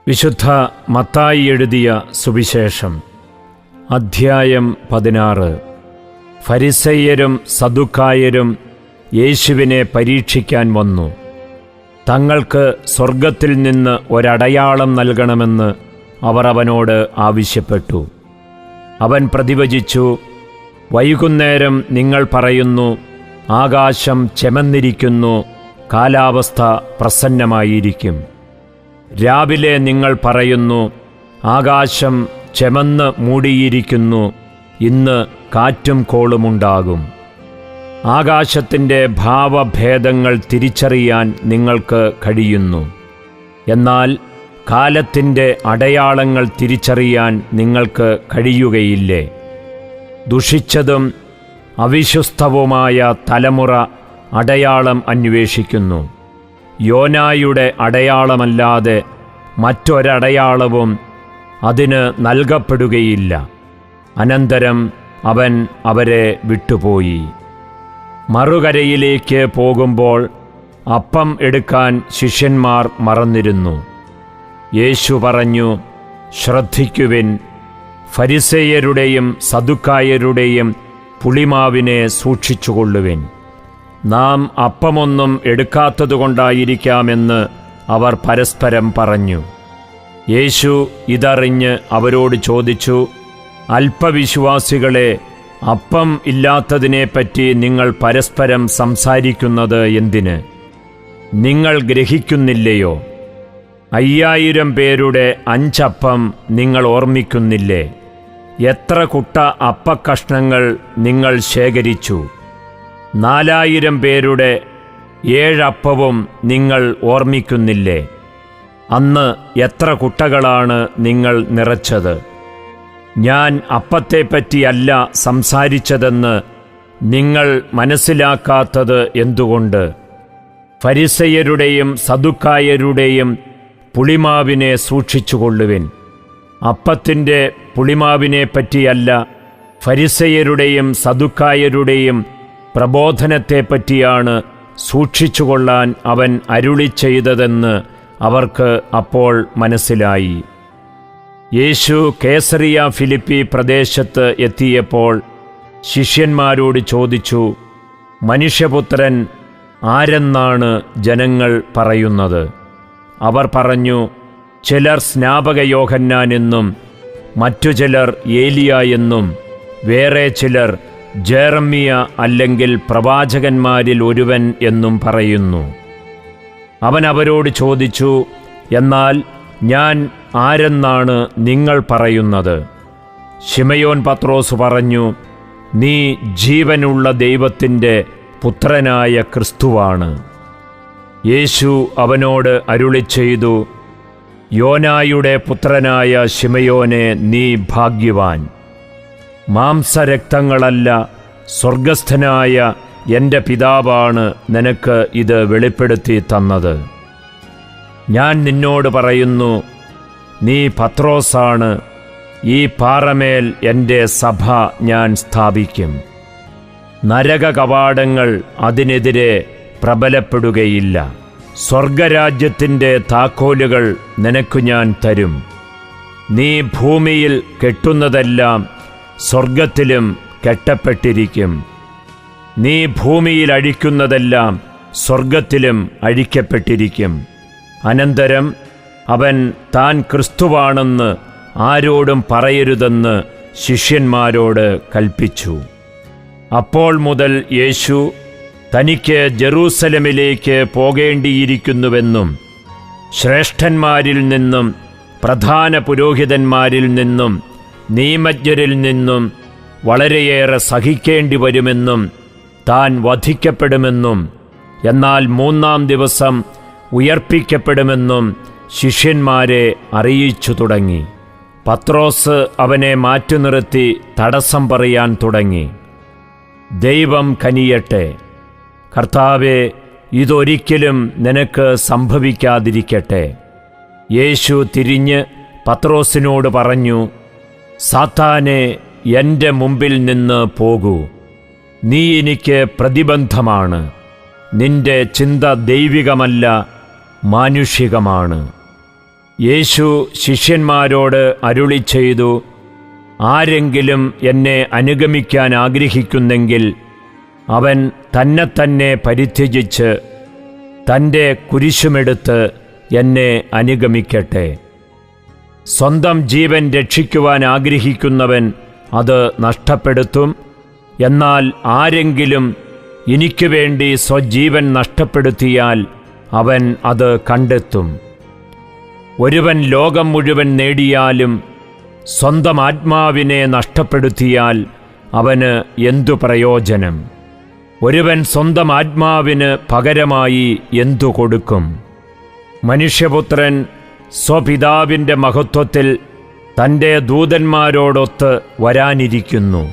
വിശുദ്ധ മത്തായി എഴുതിയ സുവിശേഷം അധ്യായം 16. ഫരിസേയരും സദുക്കായരും യേശുവിനെ പരീക്ഷിക്കാൻ വന്നു. തങ്ങൾക്ക് സ്വർഗത്തിൽ നിന്ന് ഒരടയാളം നൽകണമെന്ന് അവർ അവനോട് ആവശ്യപ്പെട്ടു. അവൻ പ്രതിവചിച്ചു, വൈകുന്നേരം നിങ്ങൾ പറയുന്നു, ആകാശം ചെമന്നിരിക്കുന്നു, കാലാവസ്ഥ പ്രസന്നമായിരിക്കും. രാവിലെ നിങ്ങൾ പറയുന്നു, ആകാശം ചെമന്ന് മൂടിയിരിക്കുന്നു, ഇന്ന് കാറ്റും കോളുമുണ്ടാകും. ആകാശത്തിൻ്റെ ഭാവഭേദങ്ങൾ തിരിച്ചറിയാൻ നിങ്ങൾക്ക് കഴിയുന്നു. എന്നാൽ കാലത്തിൻ്റെ അടയാളങ്ങൾ തിരിച്ചറിയാൻ നിങ്ങൾക്ക് കഴിയുകയില്ലേ? ദുഷിച്ചതും അവിശ്വസ്തവുമായ തലമുറ അടയാളം അന്വേഷിക്കുന്നു. യോനായുടെ അടയാളമല്ലാതെ മറ്റൊരടയാളവും അതിന് നൽകപ്പെടുകയില്ല. അനന്തരം അവൻ അവരെ വിട്ടുപോയി. മറുകരയിലേക്ക് പോകുമ്പോൾ അപ്പം എടുക്കാൻ ശിഷ്യന്മാർ മറന്നിരുന്നു. യേശു പറഞ്ഞു, ശ്രദ്ധിക്കുവിൻ, ഫരിസേയരുടെയും സദുക്കായരുടെയും പുളിമാവിനെ സൂക്ഷിച്ചുകൊള്ളുവിൻ. നാം അപ്പമൊന്നും എടുക്കാത്തതുകൊണ്ടായിരിക്കാമെന്ന് അവർ പരസ്പരം പറഞ്ഞു. യേശു ഇതറിഞ്ഞ് അവരോട് ചോദിച്ചു, അല്പവിശ്വാസികളെ, അപ്പം ഇല്ലാത്തതിനെപ്പറ്റി നിങ്ങൾ പരസ്പരം സംസാരിക്കുന്നത് എന്തിന്? നിങ്ങൾ ഗ്രഹിക്കുന്നില്ലയോ? 5000 പേരുടെ 5 അപ്പം നിങ്ങൾ ഓർമ്മിക്കുന്നില്ലേ? എത്ര കുട്ട അപ്പക്കഷ്ണങ്ങൾ നിങ്ങൾ ശേഖരിച്ചു? 4000 പേരുടെ 7 അപ്പവും നിങ്ങൾ ഓർമ്മിക്കുന്നില്ലേ? അന്ന് എത്ര കുട്ടകളാണ് നിങ്ങൾ നിറച്ചത്? ഞാൻ അപ്പത്തെപ്പറ്റിയല്ല സംസാരിച്ചതെന്ന് നിങ്ങൾ മനസ്സിലാക്കാത്തത് എന്തുകൊണ്ട്? ഫരിസേയരുടെയും സദുക്കായരുടെയും പുളിമാവിനെ സൂക്ഷിച്ചുകൊള്ളുവിൻ. അപ്പത്തിൻ്റെ പുളിമാവിനെപ്പറ്റിയല്ല, ഫരിസേയരുടെയും സദുക്കായരുടെയും പ്രബോധനത്തെപ്പറ്റിയാണ് സൂക്ഷിച്ചുകൊള്ളാൻ അവൻ അരുളി ചെയ്തതെന്ന് അവർക്ക് അപ്പോൾ മനസ്സിലായി. യേശു കേസറിയ ഫിലിപ്പി പ്രദേശത്ത് എത്തിയപ്പോൾ ശിഷ്യന്മാരോട് ചോദിച്ചു, മനുഷ്യപുത്രൻ ആരെന്നാണ് ജനങ്ങൾ പറയുന്നത്? അവർ പറഞ്ഞു, ചിലർ സ്നാപക യോഹന്നാൻ എന്നും, മറ്റു ചിലർ ഏലിയ എന്നും, വേറെ ചിലർ ജെറമ്യ അല്ലെങ്കിൽ പ്രവാചകന്മാരിൽ ഒരുവൻ എന്നും പറയുന്നു. അവൻ അവരോട് ചോദിച്ചു, എന്നാൽ ഞാൻ ആരെന്നാണ് നിങ്ങൾ പറയുന്നത്? ശിമയോൻ പത്രോസ് പറഞ്ഞു, നീ ജീവനുള്ള ദൈവത്തിൻ്റെ പുത്രനായ ക്രിസ്തുവാണ്. യേശു അവനോട് അരുളിച്ചെയ്തു, യോനായുടെ പുത്രനായ ശിമയോനെ, നീ ഭാഗ്യവാൻ. മാംസരക്തങ്ങളല്ല, സ്വർഗസ്ഥനായ എൻ്റെ പിതാവാണ് നിനക്ക് ഇത് വെളിപ്പെടുത്തി തന്നത്. ഞാൻ നിന്നോട് പറയുന്നു, നീ പത്രോസാണ്, ഈ പാറമേൽ എൻ്റെ സഭ ഞാൻ സ്ഥാപിക്കും. നരക കവാടങ്ങൾ അതിനെതിരെ പ്രബലപ്പെടുകയില്ല. സ്വർഗരാജ്യത്തിൻ്റെ താക്കോലുകൾ നിനക്കു ഞാൻ തരും. നീ ഭൂമിയിൽ കെട്ടുന്നതെല്ലാം സ്വർഗത്തിലും കെട്ടപ്പെട്ടിരിക്കും. നീ ഭൂമിയിൽ അഴിക്കുന്നതെല്ലാം സ്വർഗത്തിലും അഴിക്കപ്പെട്ടിരിക്കും. അനന്തരം അവൻ താൻ ക്രിസ്തുവാണെന്ന് ആരോടും പറയരുതെന്ന് ശിഷ്യന്മാരോട് കൽപ്പിച്ചു. അപ്പോൾ മുതൽ യേശു തനിക്ക് ജെറൂസലമിലേക്ക് പോകേണ്ടിയിരിക്കുന്നുവെന്നും ശ്രേഷ്ഠന്മാരിൽ നിന്നും പ്രധാന പുരോഹിതന്മാരിൽ നിന്നും നിയമജ്ഞരിൽ നിന്നും വളരെയേറെ സഹിക്കേണ്ടി വരുമെന്നും താൻ വധിക്കപ്പെടുമെന്നും എന്നാൽ 3-ാം ദിവസം ഉയർപ്പിക്കപ്പെടുമെന്നും ശിഷ്യന്മാരെ അറിയിച്ചു തുടങ്ങി. പത്രോസ് അവനെ മാറ്റി നിർത്തി തടസ്സം പറയാൻ തുടങ്ങി. ദൈവം കനിയട്ടെ. കർത്താവേ, ഇതൊരിക്കലും നിനക്ക് സംഭവിക്കാതിരിക്കട്ടെ. യേശു തിരിഞ്ഞ് പത്രോസിനോട് പറഞ്ഞു, സാത്താനെ, എൻ്റെ മുമ്പിൽ നിന്ന് പോകൂ. നീ എനിക്ക് പ്രതിബന്ധമാണ്. നിന്റെ ചിന്ത ദൈവികമല്ല, മാനുഷികമാണ്. യേശു ശിഷ്യന്മാരോട് അരുളി ചെയ്തു, ആരെങ്കിലും എന്നെ അനുഗമിക്കാൻ ആഗ്രഹിക്കുന്നെങ്കിൽ അവൻ തന്നെത്തന്നെ പരിത്യജിച്ച് തൻ്റെ കുരിശുമെടുത്ത് എന്നെ അനുഗമിക്കട്ടെ. സ്വന്തം ജീവൻ രക്ഷിക്കുവാൻ ആഗ്രഹിക്കുന്നവൻ അത് നഷ്ടപ്പെടുത്തും. എന്നാൽ ആരെങ്കിലും എനിക്ക് വേണ്ടി സ്വജീവൻ നഷ്ടപ്പെടുത്തിയാൽ അവൻ അത് കണ്ടെത്തും. ഒരുവൻ ലോകം മുഴുവൻ നേടിയാലും സ്വന്തം ആത്മാവിനെ നഷ്ടപ്പെടുത്തിയാൽ അവന് എന്തു പ്രയോജനം? ഒരുവൻ സ്വന്തം ആത്മാവിന് പകരമായി എന്തു കൊടുക്കും? മനുഷ്യപുത്രൻ സ്വപിതാവിൻ്റെ മഹത്വത്തിൽ തൻ്റെ ദൂതന്മാരോടൊത്ത് വരാനിരിക്കുന്നു.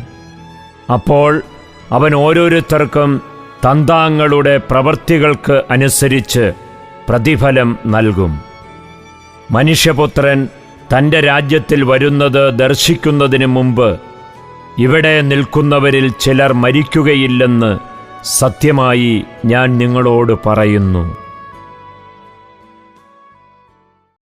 അപ്പോൾ അവൻ ഓരോരുത്തർക്കും തന്താങ്ങളുടെ പ്രവൃത്തികൾക്ക് അനുസരിച്ച് പ്രതിഫലം നൽകും. മനുഷ്യപുത്രൻ തൻ്റെ രാജ്യത്തിൽ വരുന്നത് ദർശിക്കുന്നതിന് മുമ്പ് ഇവിടെ നിൽക്കുന്നവരിൽ ചിലർ മരിക്കുകയില്ലെന്ന് സത്യമായി ഞാൻ നിങ്ങളോട് പറയുന്നു.